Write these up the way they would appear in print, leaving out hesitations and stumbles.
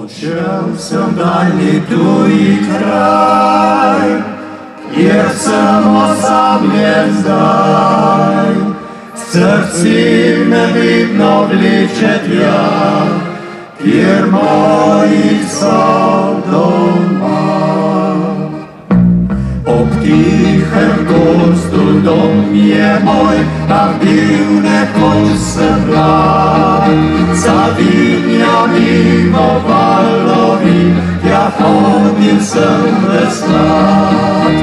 Почався дальній твій край, єрцем сам не здай, серців не видно влічетя, пір моїх дома. Obtichem gostu dom je moj, tam bil nekoč sem mlad. Zavinja mimo valovi, ja hodil sem veslat.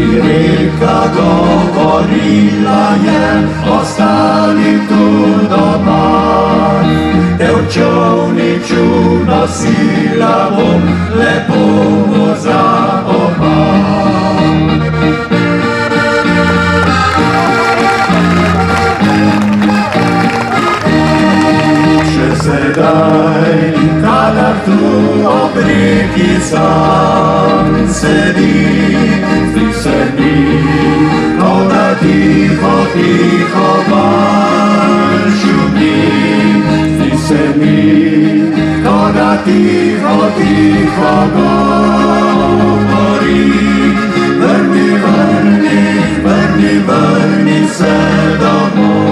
I reka govorila je, ostali tu doma. Te v čolniču nosila bom, lepo za oba. Sedaj, kadar tu ob reki sam sedim, zdi se mi, kot da tiho, tiho val šumi. Zdi se mi, kot da tiho, tiho govori. Vrni, vrni, vrni, vrni se domov.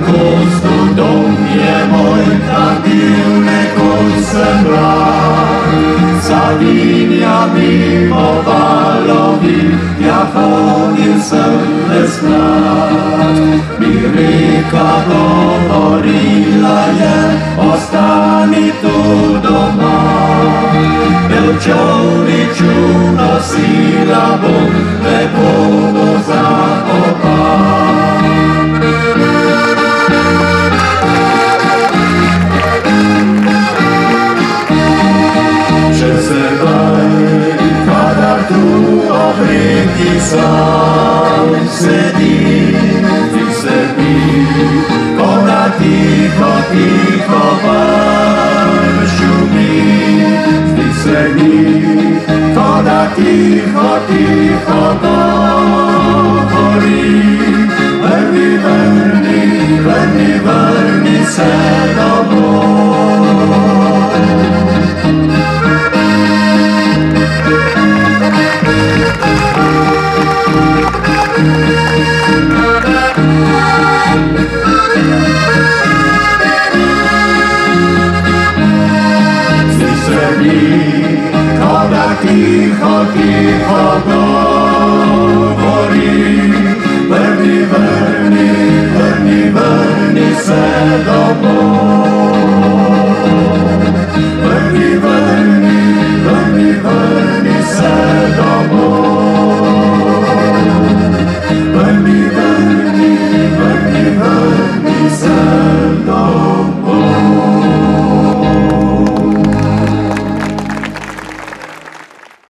Gostu dom je moj, tam bil nekoč sem mlad. Zavinja mimo valovi, ja hodil sem veslat. Mi reka govorila je, ostani tu doma. Te v čolniču nosila bom, lepo bo za oba. Reki sam sedim, zdi se mi, kot da tiho, tiho val šumi. Zdi se mi, kot da tiho, tiho govori. Vrni, vrni, vrni, vrni se domov.